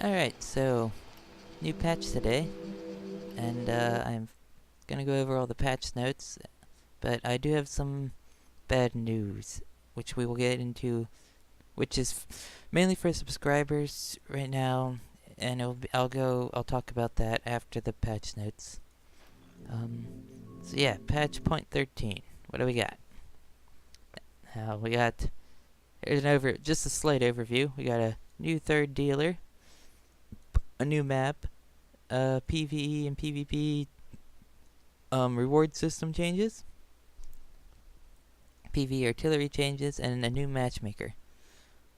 Alright, so new patch today, and I'm gonna go over all the patch notes, but I do have some bad news, which we will get into, which is mainly for subscribers right now, and I'll talk about that after the patch notes. Um, so yeah, patch point 13. What do we got? We got here's just a slight overview. We got a new third dealer, a new map, PvE and PvP reward system changes, PvE artillery changes, and a new matchmaker.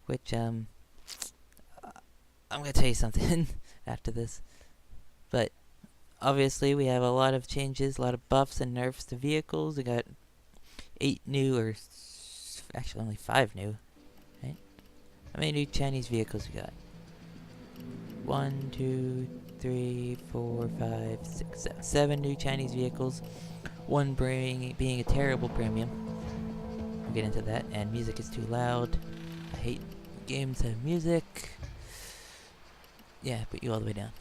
Which I'm gonna tell you something after this. But obviously, we have a lot of changes, a lot of buffs and nerfs to vehicles. We got 8 new, or actually only 5 new, right? How many new Chinese vehicles we got? 1, 2, 3, 4, 5, 6, 7. 7 new Chinese vehicles. One being a terrible premium. We'll get into that. And music is too loud. I hate games that have music. Yeah, put you all the way down.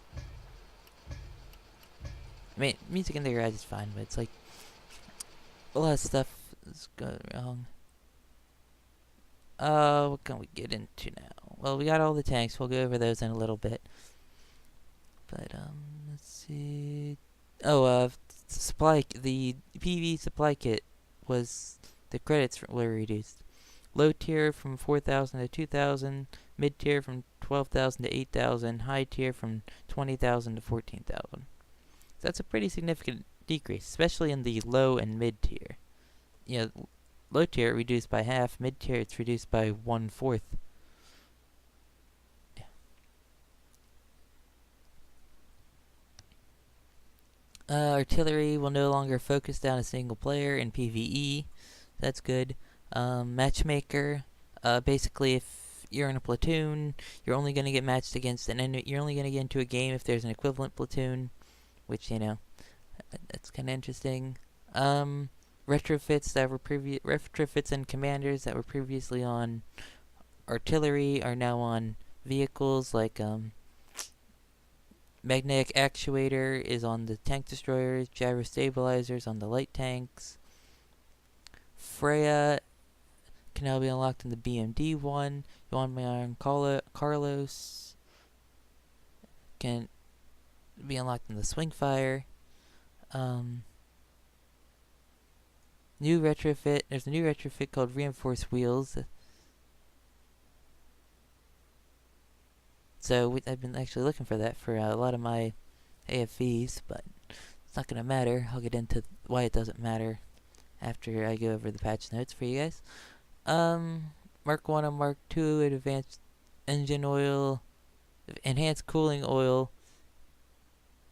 I mean, music in the garage is fine, but it's like a lot of stuff is going wrong. What can we get into now? Well, we got all the tanks. We'll go over those in a little bit. But let's see. Oh, the PV supply kit was the credits were reduced. Low tier from 4,000 to 2,000, mid tier from 12,000 to 8,000, high tier from 20,000 to 14,000. So that's a pretty significant decrease, especially in the low and mid tier. You know, low tier reduced by half, mid tier it's reduced by 1/4. Yeah. Artillery will no longer focus down a single player in PvE. That's good. Matchmaker. Basically, if you're in a platoon, you're only going to get matched against you're only going to get into a game if there's an equivalent platoon, which, that's kind of interesting. Retrofits and commanders that were previously on artillery are now on vehicles, like magnetic actuator is on the tank destroyers, gyro stabilizers on the light tanks. Freya can now be unlocked in the BMD one. Yuan Carlos can be unlocked in the Swingfire. New retrofit. There's a new retrofit called Reinforced Wheels. So I've been actually looking for that for a lot of my AFVs, but it's not going to matter. I'll get into why it doesn't matter after I go over the patch notes for you guys. Mark 1 and Mark 2 advanced engine oil, enhanced cooling oil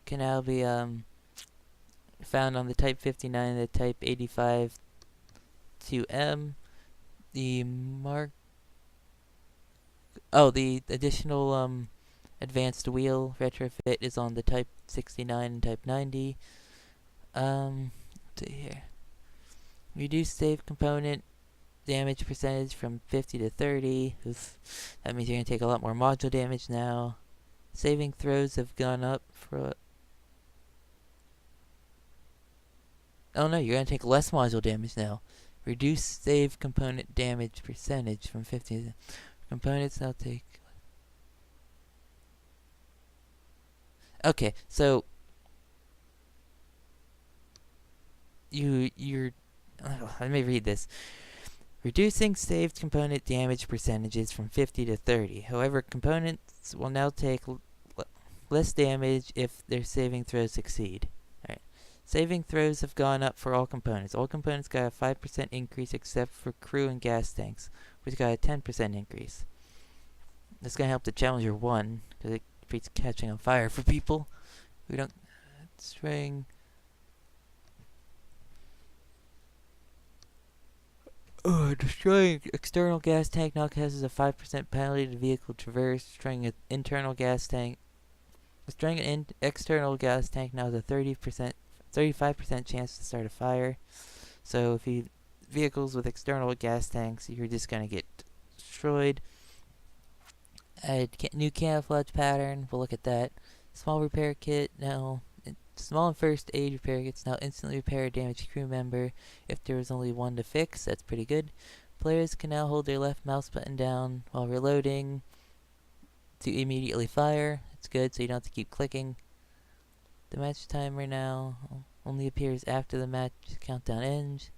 can now be found on the Type 59 and the Type 85 2M. The additional advanced wheel retrofit is on the Type 69 and Type 90. Let's see here. Reduce save component damage percentage from 50 to 30. That means you're going to take a lot more module damage now. Saving throws have gone up for... Oh no, you're going to take less module damage now. Reduce save component damage percentage from 50 to... Components now take... Okay, so... Let me read this. Reducing saved component damage percentages from 50 to 30. However, components will now take less damage if their saving throws succeed. Alright. Saving throws have gone up for all components. All components got a 5% increase except for crew and gas tanks, which got a 10% increase. That's going to help the Challenger 1, because it beats catching on fire for people who don't... String... Destroying external gas tank now causes a 5% penalty to vehicle traverse. Destroying an external gas tank now has a 35% chance to start a fire. So if vehicles with external gas tanks, you're just gonna get destroyed. Added new camouflage pattern. We'll look at that. Small repair kit. Now, small and first aid repair kits now instantly repair a damaged crew member if there is only one to fix. That's pretty good. Players can now hold their left mouse button down while reloading to immediately fire. It's good, so you don't have to keep clicking. The match timer now only appears after the match countdown ends.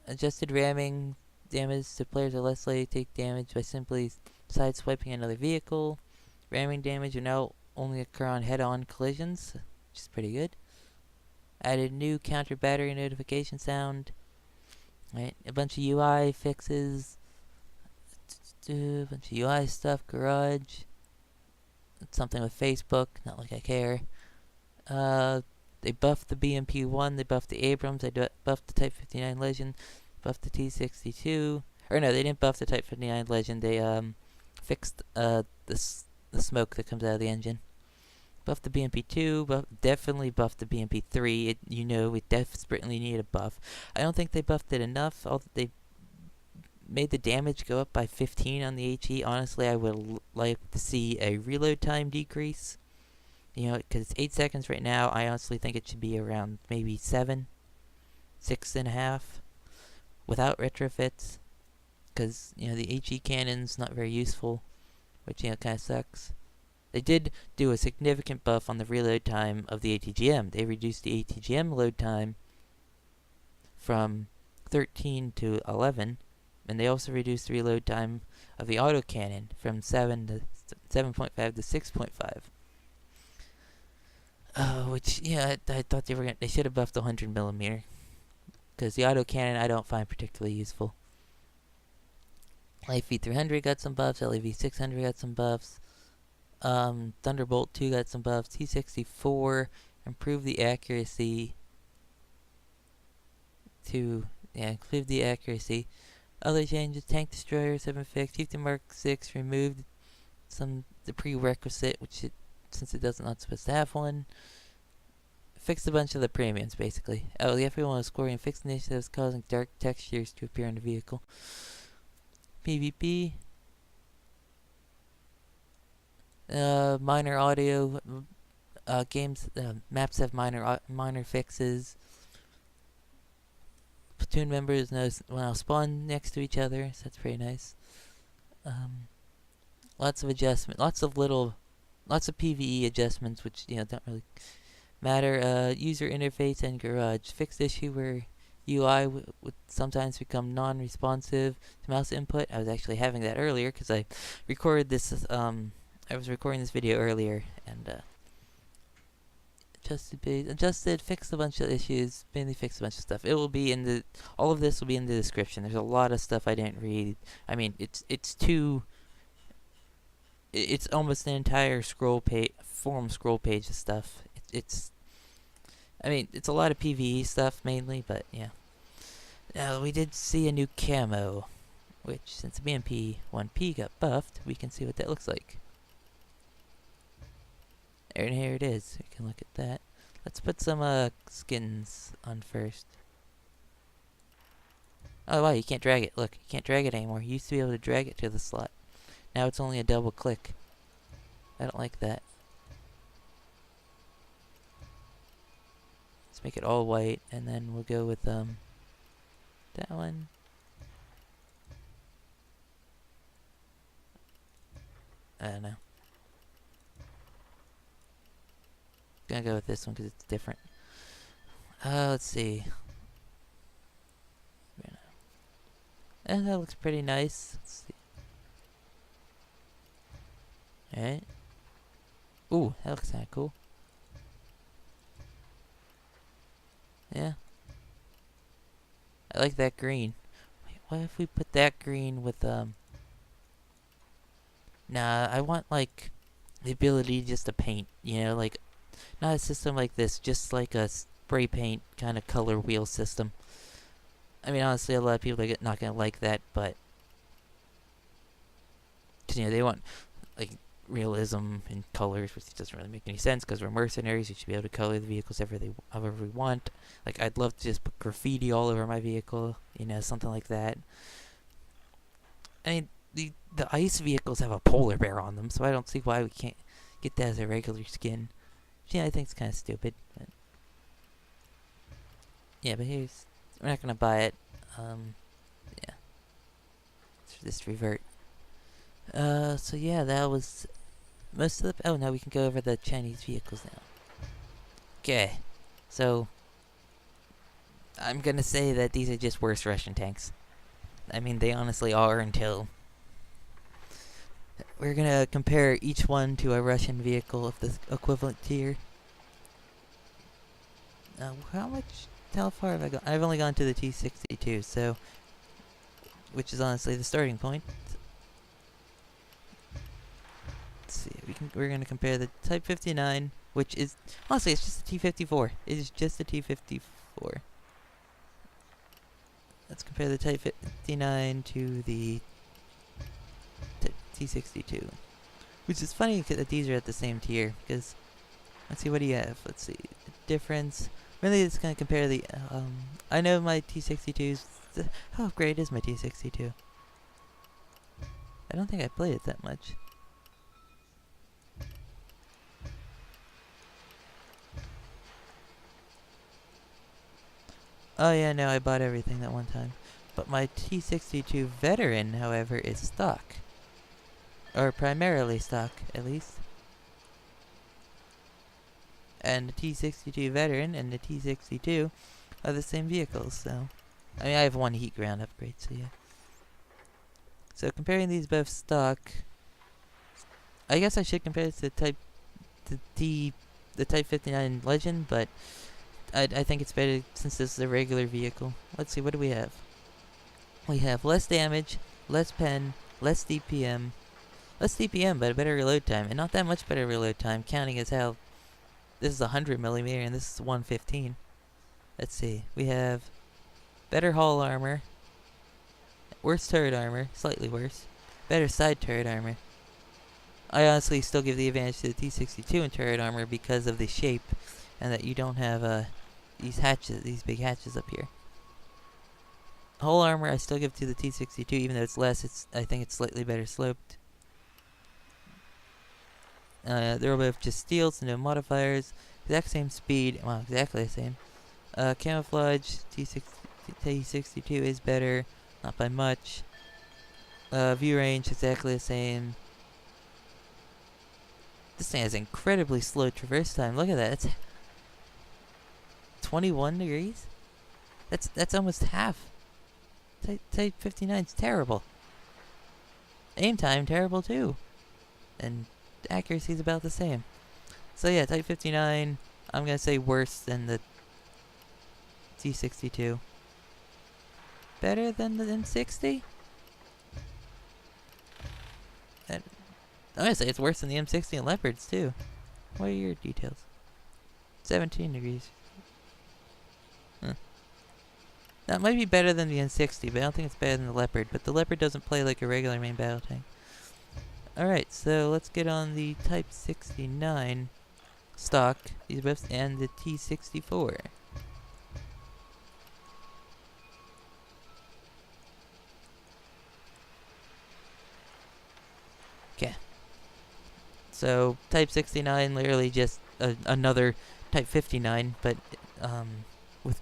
Adjusted ramming damage, so players are less likely to take damage by simply sideswiping another vehicle. Ramming damage will now only occur on head-on collisions, which is pretty good. Added new counter battery notification sound. Right, a bunch of UI fixes. A bunch of UI stuff. Garage. Something with Facebook. Not like I care. They buffed the BMP-1. They buffed the Abrams. They buffed the Type 59 Legend. Buffed the T-62. Or no, they didn't buff the Type 59 Legend. They fixed the smoke that comes out of the engine. Buffed the BMP-2. Definitely buffed the BMP-3. We desperately need a buff. I don't think they buffed it enough. They made the damage go up by 15 on the HE. Honestly, I would like to see a reload time decrease. Because it's 8 seconds right now. I honestly think it should be around maybe 7, 6.5, without retrofits. Because, the HE cannon's not very useful, which, kind of sucks. They did do a significant buff on the reload time of the ATGM. They reduced the ATGM load time from 13 to 11, and they also reduced the reload time of the autocannon from 7.5 to 6.5. Which, I thought they should have buffed the 100mm, because the autocannon I don't find particularly useful. Light V300 got some buffs, LAV 600 got some buffs. Thunderbolt 2 got some buffs. T-64 improved the accuracy improved the accuracy. Other changes: tank destroyers have been fixed. Chieftain Mark 6 removed the prerequisite, since it not supposed to have one. Fixed a bunch of the premiums, basically. Oh, the F1 was scoring fixed initiatives causing dark textures to appear in the vehicle. PvP. Minor audio games. Maps have minor fixes. Platoon members now spawn next to each other, so that's pretty nice. Lots of adjustment, lots of PvE adjustments, which don't really matter. User interface and garage. Fixed issue where UI would sometimes become non-responsive to mouse input. I was actually having that earlier because I recorded this. I was recording this video earlier and adjusted, fixed a bunch of issues, mainly fixed a bunch of stuff. All of this will be in the description. There's a lot of stuff I didn't read. I mean, it's almost an entire forum scroll page of stuff. It's a lot of PvE stuff mainly, but yeah. Now, we did see a new camo, which, since the BMP-1P got buffed, we can see what that looks like. And here it is. We can look at that. Let's put some skins on first. Oh wow, you can't drag it. Look, you can't drag it anymore. You used to be able to drag it to the slot. Now it's only a double click. I don't like that. Let's make it all white, and then we'll go with that one. I don't know. Gonna go with this one because it's different. Let's see. And that looks pretty nice. Let's see. Alright. Ooh, that looks kinda cool. Yeah. I like that green. Wait, what if we put that green with Nah, I want like the ability just to paint, like not a system like this, just like a spray paint kind of color wheel system. I mean, honestly, a lot of people are not gonna like that, but cause, they want like realism in colors, which doesn't really make any sense because we're mercenaries. We should be able to color the vehicles however we want. Like, I'd love to just put graffiti all over my vehicle, something like that. I mean, the ice vehicles have a polar bear on them, so I don't see why we can't get that as a regular skin. Yeah, I think it's kind of stupid. But yeah, but we're not gonna buy it. Yeah, let's just revert. So yeah, that was most of the. Oh, now we can go over the Chinese vehicles now. Okay, so I'm gonna say that these are just worse Russian tanks. I mean, they honestly are until we're gonna compare each one to a Russian vehicle of the equivalent tier. How far have I gone? I've only gone to the T-62, so, which is honestly the starting point. Let's see, we're gonna compare the Type 59, which is, honestly, it's just a T-54. It is just a T-54. Let's compare the Type 59 to the T-62. Which is funny that these are at the same tier, because, let's see, what do you have? Let's see, the difference. Really, it's going to compare the, I know my T-62's, how great is my T-62? I don't think I played it that much. Oh yeah, no, I bought everything that one time. But my T-62 Veteran, however, is stock. Or primarily stock, at least. And the T-62 Veteran and the T-62 are the same vehicles, so... I mean, I have one heat ground upgrade, so yeah. So comparing these both stock... I guess I should compare it to the Type 59 Legend, but I think it's better since this is a regular vehicle. Let's see, what do we have? We have less damage, less pen, less DPM, but a better reload time, and not that much better reload time, counting as how this is 100mm and this is 115. Let's see, we have better hull armor, worse turret armor, slightly worse, better side turret armor. I honestly still give the advantage to the T-62 in turret armor because of the shape, and that you don't have these big hatches up here. Hull armor I still give to the T-62, even though it's less. I think it's slightly better sloped. They're both just steel, so no modifiers. Exact same speed. Well, exactly the same. Camouflage, T-62 is better, not by much. View range, exactly the same. This thing has incredibly slow traverse time. Look at that. It's 21 degrees? That's almost half. Type 59's terrible. Aim time, terrible too. And accuracy's about the same. So yeah, Type 59, I'm gonna say worse than the T-62. Better than the M60? I'm gonna say it's worse than the M60 and Leopards too. What are your details? 17 degrees. Huh. That might be better than the N60, but I don't think it's better than the Leopard. But the Leopard doesn't play like a regular main battle tank. Alright, so let's get on the Type 69 stock, these both, and the T-64. Okay. So, Type 69, literally just another Type 59, but,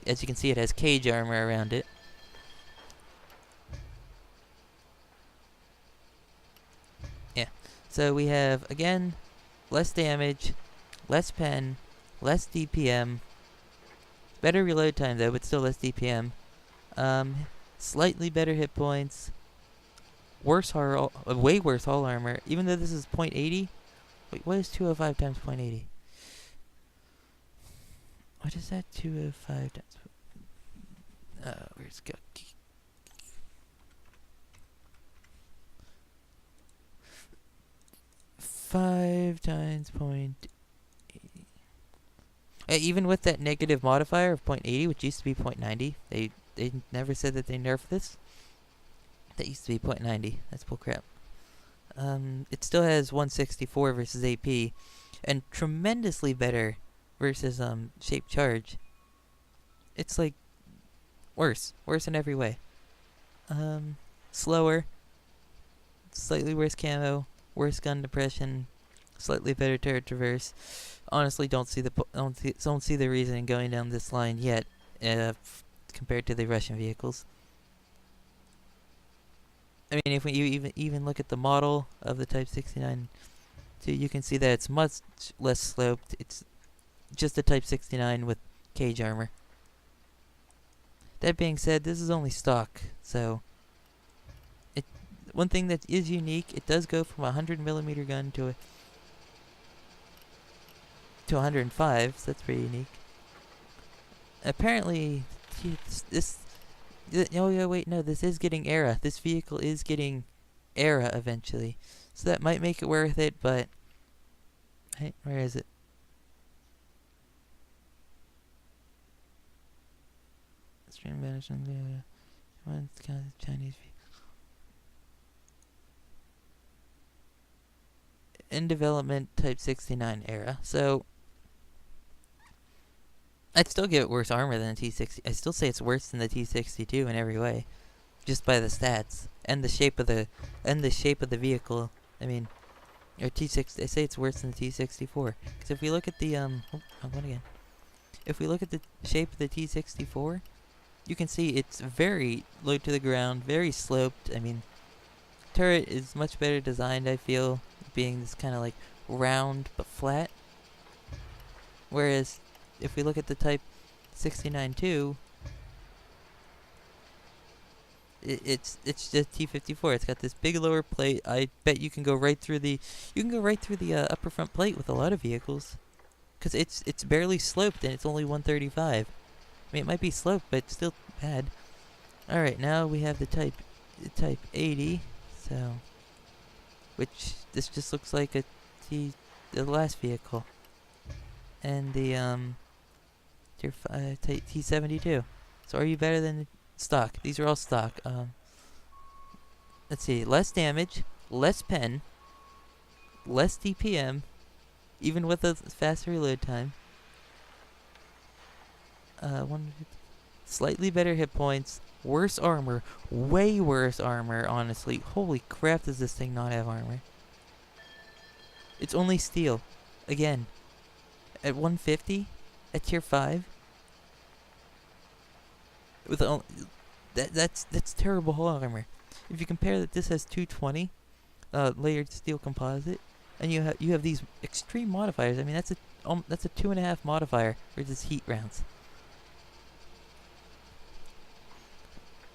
as you can see, it has cage armor around it. Yeah. So we have, again, less damage, less pen, less DPM, better reload time though, but still less DPM. Slightly better hit points, way worse hull armor, even though this is .80. Wait, what is 205 times .80? What is that? 205 times... where's it go? 5 times .80. Even with that negative modifier of .80, which used to be .90, they never said that they nerfed this. That used to be .90. That's bullcrap. It still has 164 versus AP, and tremendously better versus Shape Charge. It's like worse in every way. Slower, slightly worse camo, worse gun depression, slightly better turret traverse. Honestly, don't see the reason in going down this line yet, compared to the Russian vehicles. I mean, if you even look at the model of the Type 69, too, you can see that it's much less sloped. It's just a Type 69 with cage armor. That being said, this is only stock, so one thing that is unique, it does go from a 100mm gun to 105, so that's pretty unique. Apparently, this oh yeah, wait, no, this is getting ERA. This vehicle is getting ERA eventually, so that might make it worth it. But hey, where is it? Stream management. Chinese in development Type 69 ERA. So I'd still give it worse armor than the T60. I still say it's worse than the T62 in every way, just by the stats and the shape of the vehicle. I mean, or T6. I say it's worse than the T64 because if we look at the if we look at the shape of the T64, you can see it's very low to the ground, very sloped. I mean, turret is much better designed, I feel, being this kind of like round but flat. Whereas if we look at the Type 69-2, it's just T54. It's got this big lower plate. I bet you can go right through the upper front plate with a lot of vehicles, because it's barely sloped and it's only 135. I mean, it might be sloped, but it's still bad. All right, now we have the Type 80. So, which this just looks like the last vehicle, and the Type T72. So are you better than stock? These are all stock. Let's see, less damage, less pen, less DPM, even with a faster reload time. Slightly better hit points, worse armor, way worse armor, honestly. Holy crap, does this thing not have armor? It's only steel. Again, at 150, at tier 5, with that's terrible hull armor. If you compare that, this has 220 layered steel composite, and you have these extreme modifiers. I mean, that's a 2.5 modifier for just heat rounds.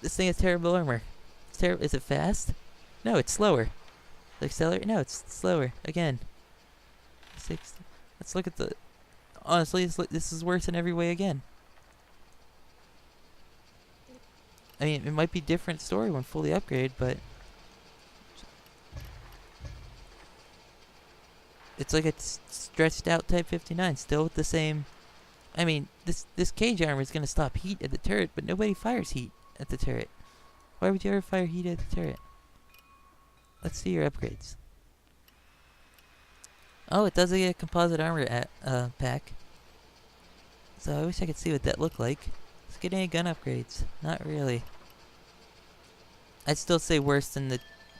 This thing has terrible armor. Is it fast? No, it's slower. The accelerate? No, it's slower. Again. 60. Let's look at the... Honestly, this is worse in every way again. I mean, it might be different story when fully upgraded, but... It's like a stretched out Type 59, still with the same... I mean, this cage armor is going to stop heat at the turret, but nobody fires heat at the turret. Why would you ever fire heat at the turret? Let's see your upgrades. Oh, it does get a composite armor pack. So I wish I could see what that looked like. Let's get any gun upgrades. Not really. I'd still say worse than the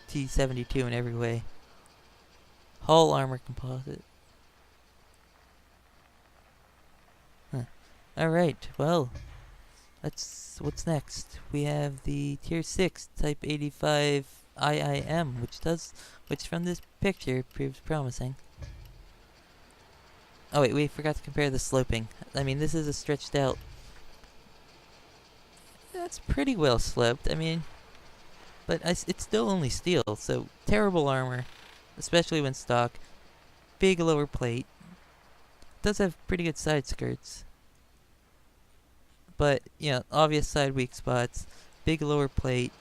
T72 in every way. Hull armor composite. Huh. Alright, well. What's next? We have the Tier 6 Type 85 IIM, which from this picture proves promising. Oh wait, we forgot to compare the sloping. I mean, this is a stretched out... That's pretty well sloped, I mean... But it's still only steel, so terrible armor. Especially when stock. Big lower plate. Does have pretty good side skirts. But, you know, obvious side weak spots. Big lower plate.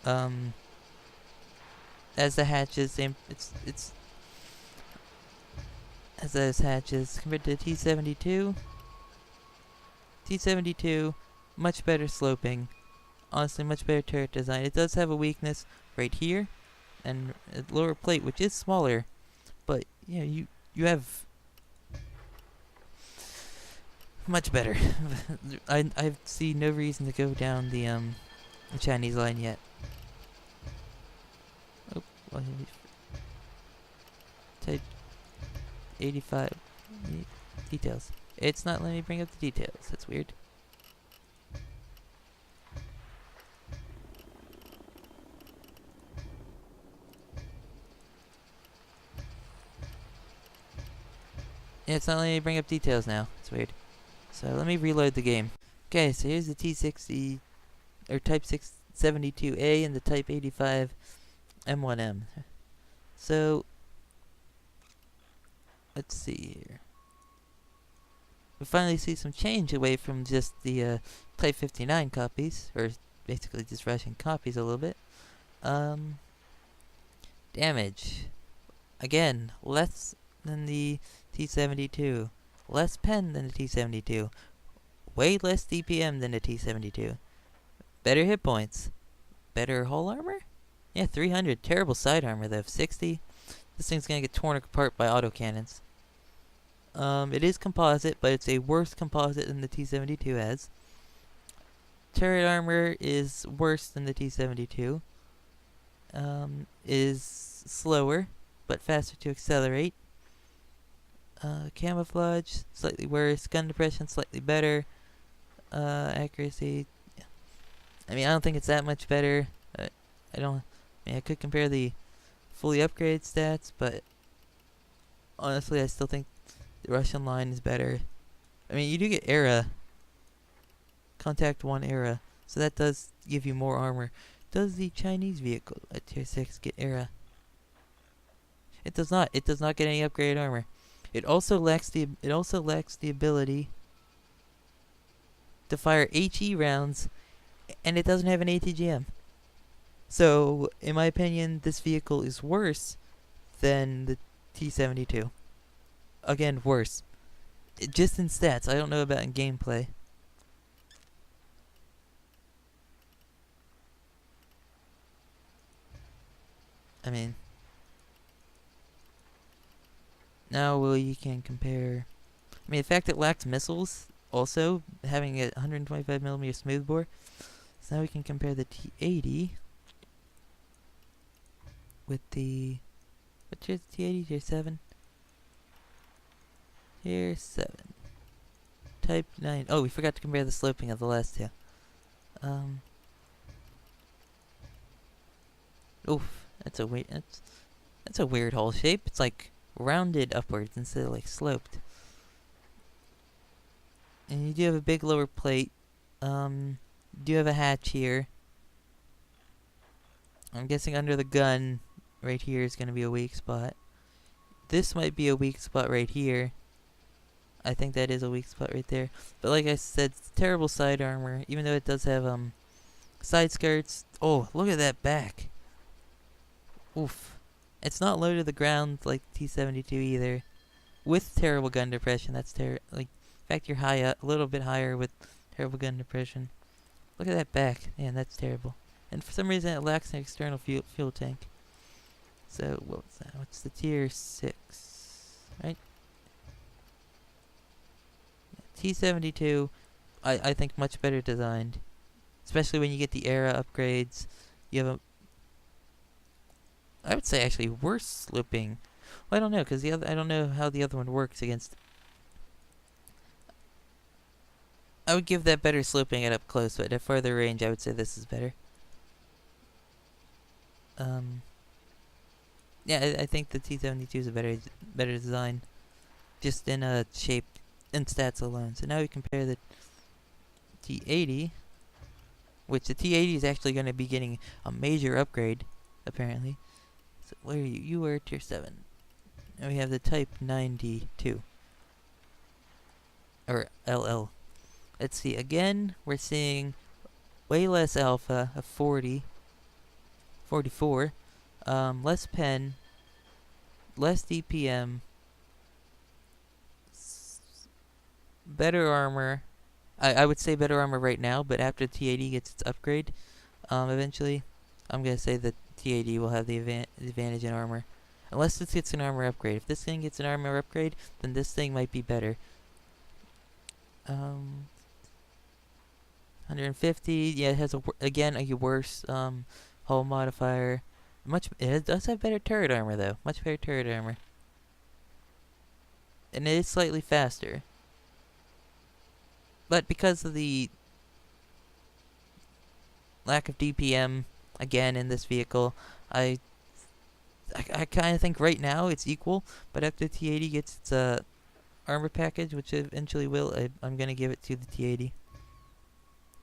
As the hatches, it's as those hatches compared to the T72. T72, much better sloping. Honestly, much better turret design. It does have a weakness right here, and a lower plate, which is smaller. But you know, you have much better. I see no reason to go down the Chinese line yet. Type 85 details. It's not letting me bring up the details. That's weird. Yeah, it's not letting me bring up details now. It's weird. So let me reload the game. Okay, so here's the T60 or Type 672A and the Type 85 M1M. So let's see here. We finally see some change away from just the Type 59 copies, or basically just Russian copies a little bit. Damage. Again, less than the T72. Less pen than the T72. Way less DPM than the T72. Better hit points. Better hull armor? Yeah, 300. Terrible side armor though. 60. This thing's gonna get torn apart by autocannons. It is composite, but it's a worse composite than the T72 has. Turret armor is worse than the T72. Is slower, but faster to accelerate. Camouflage, slightly worse. Gun depression, slightly better. Accuracy, I mean, I don't think it's that much better. I could compare the fully upgraded stats, but honestly, I still think the Russian line is better. I mean, you do get era. Contact 1 era. So that does give you more armor. Does the Chinese vehicle at tier 6 get era? It does not. It does not get any upgraded armor. It also lacks the ability to fire HE rounds, and it doesn't have an ATGM. So, in my opinion, this vehicle is worse than the T72. Again, worse. Just in stats. I don't know about in gameplay. I mean, now you can compare. I mean, the fact it lacks missiles, also having a 125mm smoothbore. So now we can compare the T80 with the. What tier is the T80? Tier 7? Tier 7. Type 9. Oh, we forgot to compare the sloping of the last two. Oof, that's a weird hull shape. It's like rounded upwards instead of like sloped. And you do have a big lower plate. You do have a hatch here. I'm guessing under the gun right here is going to be a weak spot. This might be a weak spot right here. I think that is a weak spot right there. But like I said, it's terrible side armor. Even though it does have side skirts. Oh, look at that back. Oof. It's not low to the ground like T72 either. With terrible gun depression. That's like, in fact, you're high up, a little bit higher with terrible gun depression. Look at that back. Man, that's terrible. And for some reason, it lacks an external fuel tank. So, what's that? What's the tier 6? Right? T72, I think much better designed. Especially when you get the era upgrades. You have I would say actually worse sloping. Well, I don't know, because I don't know how the other one works against. I would give that better sloping at up close, but at further range, I would say this is better. Yeah, I think the T72 is a better design, just in shape and stats alone. So now we compare the T80, which the T80 is actually going to be getting a major upgrade, apparently. So where are you? You were tier 7. Now we have the Type 92. Or LL. Let's see, again, we're seeing way less alpha, a 44. Less pen, less DPM, better armor. I would say better armor right now, but after T80 gets its upgrade, eventually, I'm going to say that T80 will have the advantage in armor. Unless this gets an armor upgrade. If this thing gets an armor upgrade, then this thing might be better. 150, yeah, it has again a worse hull modifier. It does have better turret armor though. Much better turret armor. And it is slightly faster. But because of the lack of DPM again in this vehicle, I kind of think right now it's equal, but after T80 gets its armor package, which eventually will, I'm gonna give it to the T80.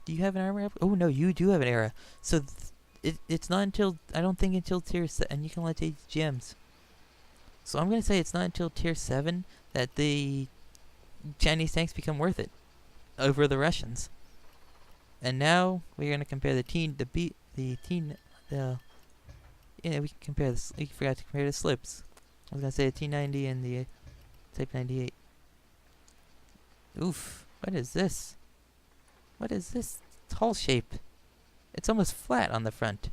Do you have an armor up? Oh no, you do have an era. So it's not until, I don't think until tier 7, and you can let 80 gems. So I'm gonna say it's not until tier 7 that the Chinese tanks become worth it over the Russians. And now we're gonna compare yeah, we can compare this. We forgot to compare the slips. I was gonna say the T90 and the Type 98. Oof! What is this? What is this hull shape? It's almost flat on the front.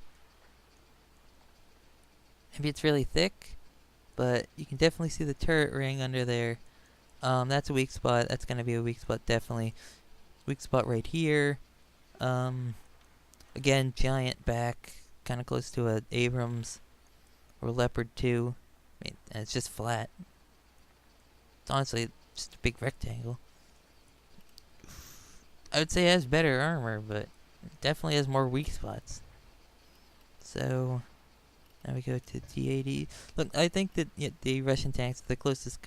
Maybe it's really thick, but you can definitely see the turret ring under there. That's a weak spot. That's gonna be a weak spot, definitely. Weak spot right here. Again, giant back, kind of close to a Abrams or Leopard 2. I mean, and it's just flat. It's honestly just a big rectangle. I would say it has better armor, but it definitely has more weak spots. So now we go to T80. Look, I think that the Russian tanks are the closest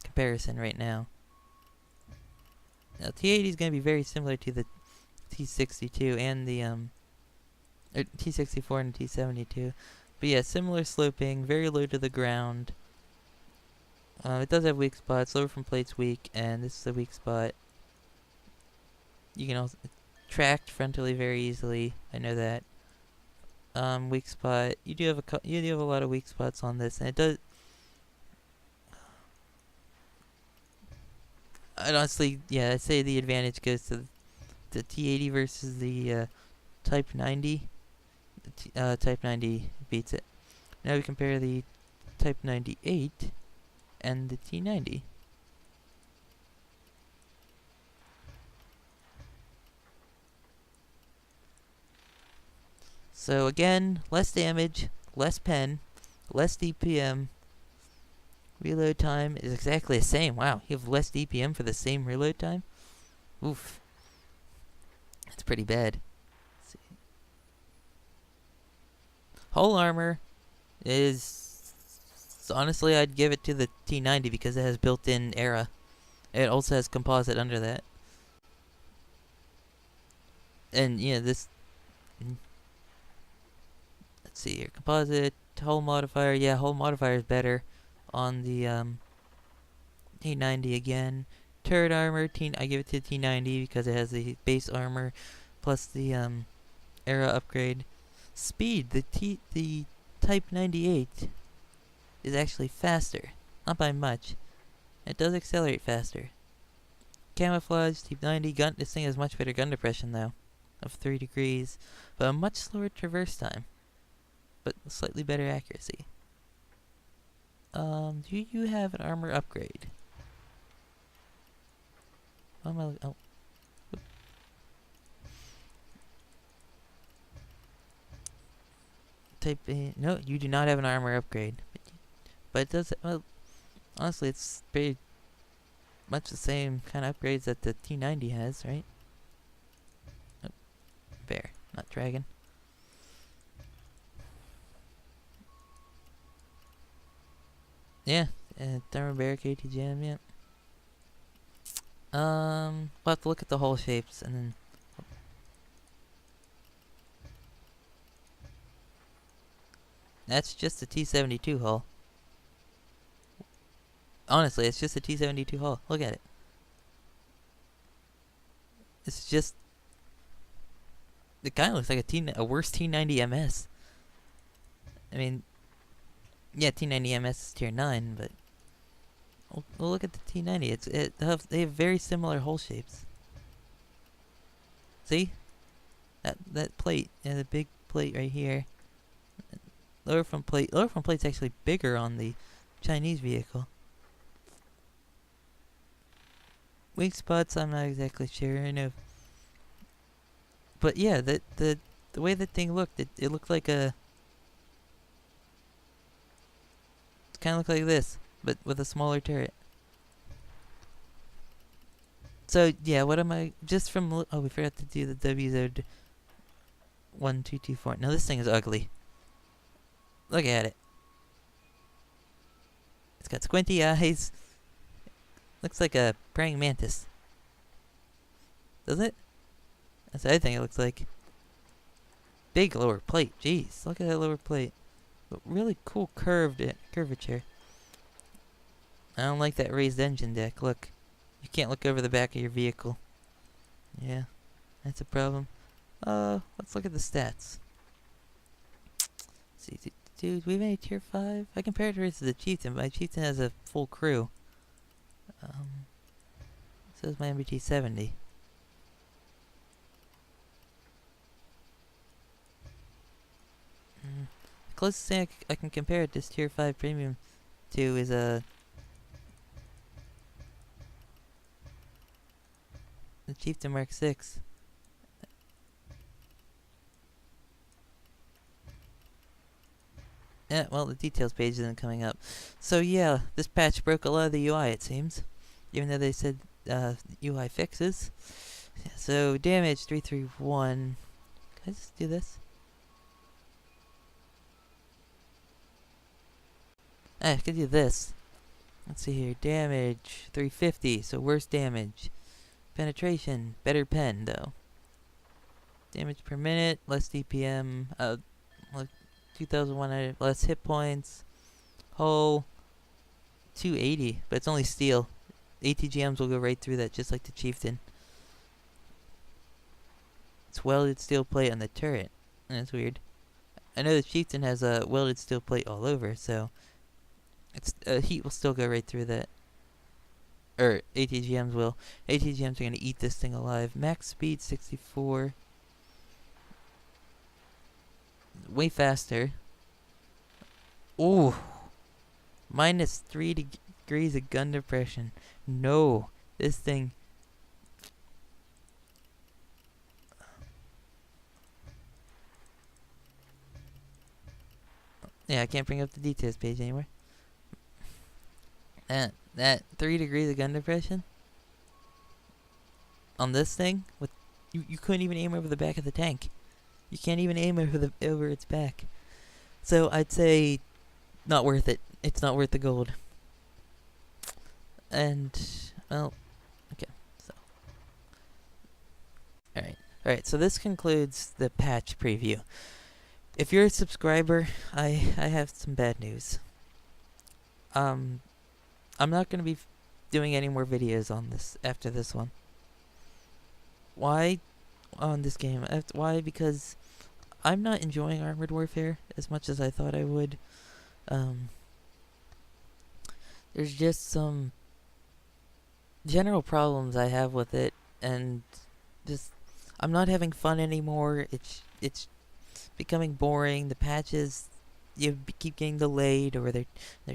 comparison right now. Now T80 is going to be very similar to the T62 and the T64 and T72. But yeah, similar sloping, very low to the ground. It does have weak spots. Lower from plate's weak, and this is a weak spot. You can also tracked frontally very easily. I know that. Weak spot. You do have a lot of weak spots on this, and it does. I'd honestly, yeah, I'd say the advantage goes to the T80 versus the Type 90. Type 90 beats it. Now we compare the Type 98 and the T90. So again, less damage, less pen, less DPM. Reload time is exactly the same. Wow, you have less DPM for the same reload time? Oof. That's pretty bad. Let's see. Hull armor is... honestly, I'd give it to the T90 because it has built-in era. It also has composite under that. And, yeah, this... let's see here. Composite, hull modifier. Yeah, hull modifier is better on the T90 again. Turret armor, I give it to the T90 because it has the base armor plus the era upgrade. Speed, the Type 98 is actually faster, not by much. It does accelerate faster. Camouflage, Type 90 gun. This thing has much better gun depression though, of 3 degrees, but a much slower traverse time, but slightly better accuracy. Do you have an armor upgrade? Oh. Type A. No, you do not have an armor upgrade. But it does. Well, honestly, it's pretty much the same kind of upgrades that the T90 has, right? Oh, bear, not dragon. Yeah, thermal barricade to jam, yeah. We'll have to look at the hull shapes and then... that's just a T72 hull. Honestly, it's just a T72 hull. Look at it. It's just... it kind of looks like a worse T90 MS. I mean... yeah, T90 MS is tier 9, but... we'll look at the T90. They have very similar hull shapes. See? That plate, yeah, the big plate right here. Lower front plate's actually bigger on the Chinese vehicle. Weak spots, I'm not exactly sure. I know, but yeah, the way that thing looked, it looked like a kind of look like this, but with a smaller turret. So yeah, what am I just from? Oh, we forgot to do the WZ1224. Now this thing is ugly. Look at it. It's got squinty eyes. Looks like a praying mantis. Doesn't it? That's what I think it looks like. Big lower plate. Jeez, look at that lower plate. But really cool curvature. I don't like that raised engine deck. Look. You can't look over the back of your vehicle. Yeah, that's a problem. Let's look at the stats. Let's see, do we have any tier 5? I compared her to the Chieftain, but my Chieftain has a full crew. So is my MBT 70. The closest thing I can compare this tier 5 premium to is the Chieftain Mark 6. Yeah, well, the details page isn't coming up. So yeah, this patch broke a lot of the UI, it seems. Even though they said UI fixes. So damage 331. Can I just do this? I can do this. Let's see here. Damage 350, so worse damage. Penetration, better pen though. Damage per minute, less DPM, 2,100 less hit points. Hull 280, but it's only steel. ATGMs will go right through that, just like the Chieftain. It's welded steel plate on the turret. That's weird. I know the Chieftain has a welded steel plate all over, so it's heat will still go right through that. Or ATGMs will. ATGMs are gonna eat this thing alive. Max speed 64. Way faster. Ooh. Minus 3 degrees of gun depression. No. This thing. Yeah, I can't bring up the details page anymore. That 3 degrees of gun depression on this thing, with you couldn't even aim over the back of the tank. You can't even aim over its back. So I'd say not worth it. It's not worth the gold. And well, okay. So all right. So this concludes the patch preview. If you're a subscriber, I have some bad news. I'm not going to be doing any more videos on this after this one. Why on this game? Why? Because I'm not enjoying Armored Warfare as much as I thought I would. There's just some general problems I have with it, and just I'm not having fun anymore. It's becoming boring. The patches keep getting delayed, or they're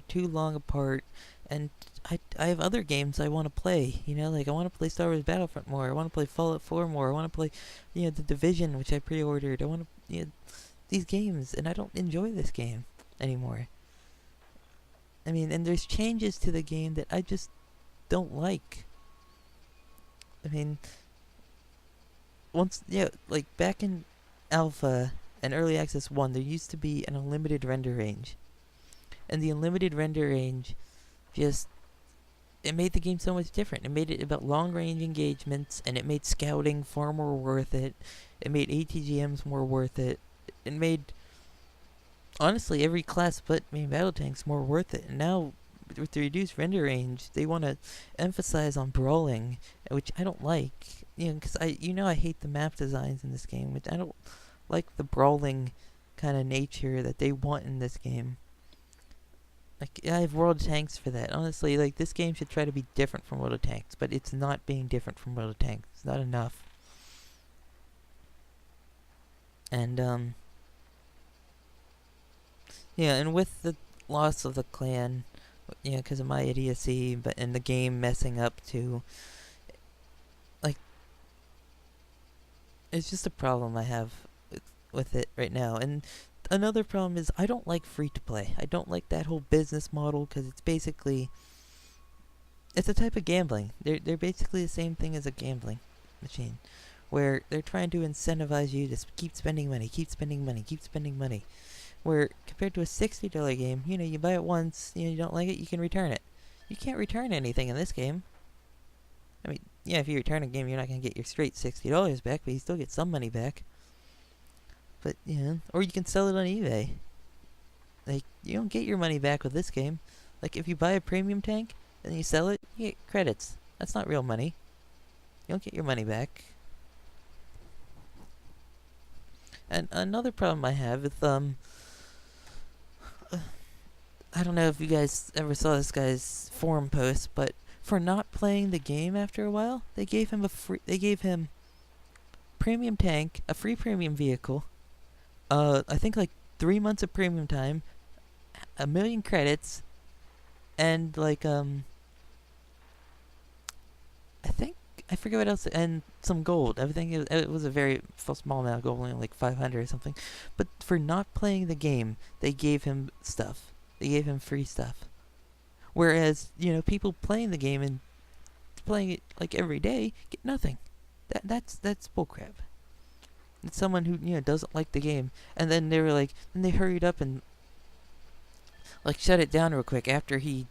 too long apart. And I have other games I want to play, like I want to play Star Wars Battlefront more, I want to play Fallout 4 more, I want to play, The Division, which I pre-ordered, I want to, these games, and I don't enjoy this game anymore. I mean, and there's changes to the game that I just don't like. I mean, like back in Alpha and Early Access 1, there used to be an unlimited render range. And the unlimited render range it made the game so much different. It made it about long-range engagements, and it made scouting far more worth it. It made ATGMs more worth it. It made, honestly, every class but main battle tanks more worth it. And now, with the reduced render range, they want to emphasize on brawling, which I don't like. Because I hate the map designs in this game, which I don't like the brawling kind of nature that they want in this game. Like, I have World of Tanks for that. Honestly, like, this game should try to be different from World of Tanks, but it's not being different from World of Tanks. It's not enough. And, and with the loss of the clan, because of my idiocy, and the game messing up too, like, it's just a problem I have with it right now. And another problem is I don't like free to play. I don't like that whole business model because it's basically it's a type of gambling. They're basically the same thing as a gambling machine, where they're trying to incentivize you to keep spending money, keep spending money, keep spending money. Where compared to a $60 game, you buy it once, you don't like it, you can return it. You can't return anything in this game. I mean, yeah, if you return a game, you're not gonna get your straight $60 back, but you still get some money back. But or you can sell it on eBay. Like, you don't get your money back with this game. Like, if you buy a premium tank and you sell it, you get credits. That's not real money. You don't get your money back. And another problem I have with I don't know if you guys ever saw this guy's forum post, but for not playing the game after a while, they gave him premium tank, a free premium vehicle, I think like 3 months of premium time, 1,000,000 credits, and like I forget what else, and some gold. I think it was a very small amount of gold, only like 500 or something. But for not playing the game, they gave him stuff. They gave him free stuff. Whereas, people playing the game and playing it like every day get nothing. That's bullcrap. It's someone who doesn't like the game, and then they were like, then they hurried up and like shut it down real quick after he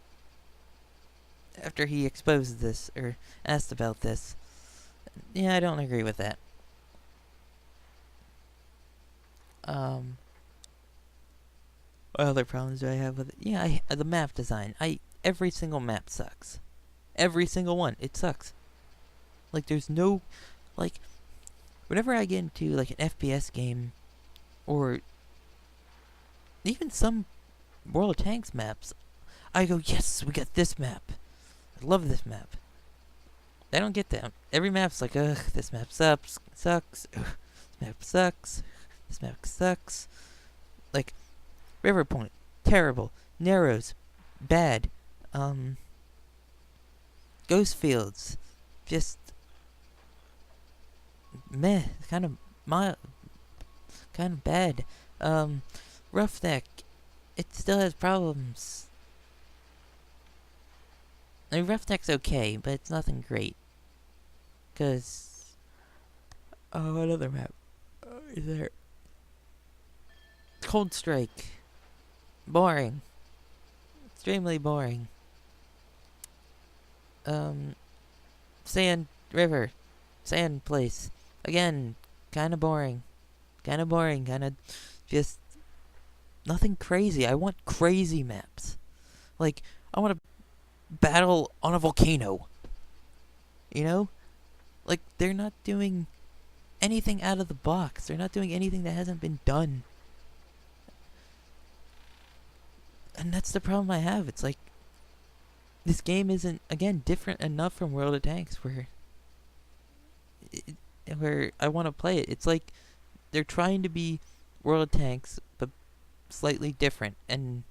exposed this or asked about this. Yeah, I don't agree with that. What other problems do I have with it? Yeah, the map design. Every single map sucks. Every single one. It sucks. Like, there's no, like, whenever I get into like an FPS game, or even some World of Tanks maps, I go, yes, we got this map. I love this map. I don't get that. Every map's like, ugh, this map sucks. Ugh, this map sucks. This map sucks. Like, River Point, terrible. Narrows, bad. Ghost Fields, just meh. Kind of bad. Roughneck, it still has problems. I mean, Roughneck's okay, but it's nothing great. What other map is there? Cold Strike. Boring. Extremely boring. Sand River. Sand Place. Again, kinda boring. Kinda just nothing crazy. I want crazy maps. Like, I want to battle on a volcano. Like, they're not doing anything out of the box. They're not doing anything that hasn't been done. And that's the problem I have. It's like, this game isn't, again, different enough from World of Tanks where I want to play it. It's like they're trying to be World of Tanks, but slightly different, and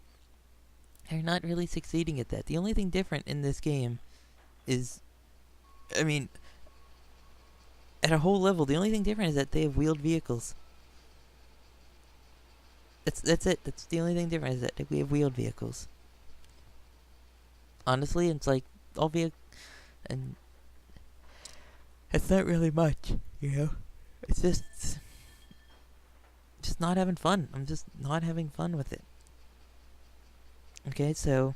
they're not really succeeding at that. The only thing different in this game is, I mean, at a whole level, the only thing different is that they have wheeled vehicles. That's it. That's the only thing different, is that we have wheeled vehicles. Honestly, it's like all and it's not really much, It's just not having fun. I'm just not having fun with it. Okay, so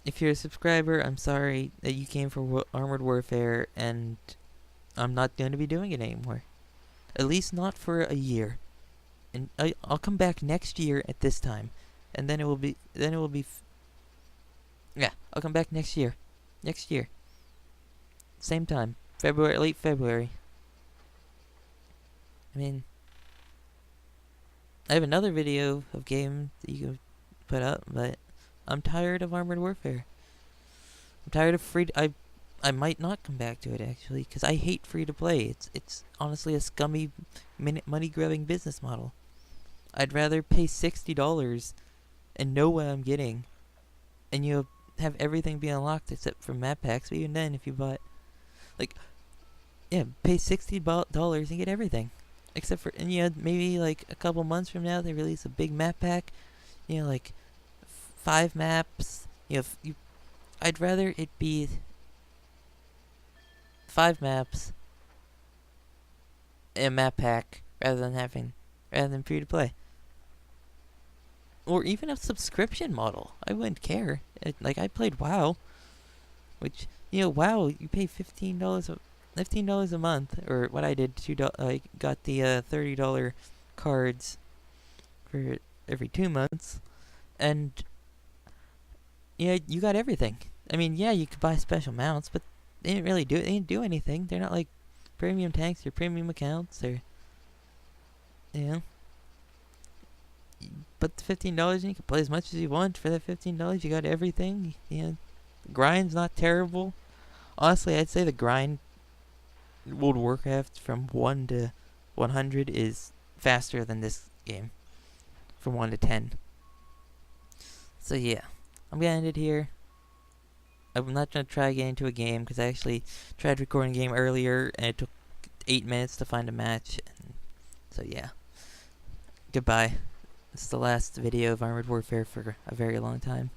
if you're a subscriber, I'm sorry that you came for Armored Warfare, and I'm not going to be doing it anymore. At least not for a year. And I'll come back next year at this time, and then it will be. Yeah, I'll come back next year. Next year. Same time. Late February. I mean, I have another video of game that you can put up, but I'm tired of Armored Warfare. I'm tired of I might not come back to it, actually, because I hate free-to-play. It's honestly a scummy, money-grabbing business model. I'd rather pay $60 and know what I'm getting, and have everything be unlocked except for map packs. But even then, if you bought, pay $60 and get everything. except for, and you know, maybe like a couple months from now they release a big map pack, you know, like 5 maps. You know, I'd rather it be 5 maps in a map pack rather than free to play. Or even a subscription model. I wouldn't care. Like I played WoW, which, you know, WoW you pay $15 a month, or what I did. I got the $30 cards for every 2 months, and yeah, you got everything. I mean, yeah, you could buy special mounts, but they didn't do anything. They're not like premium tanks or premium accounts or, you know. But the $15, you can play as much as you want for that $15. You got everything. You know, the grind's not terrible. Honestly, I'd say the grind World of Warcraft from 1 to 100 is faster than this game from 1 to 10. So yeah, I'm gonna end it here. I'm not gonna try getting into a game because I actually tried recording a game earlier and it took 8 minutes to find a match. And so yeah, goodbye. This is the last video of Armored Warfare for a very long time.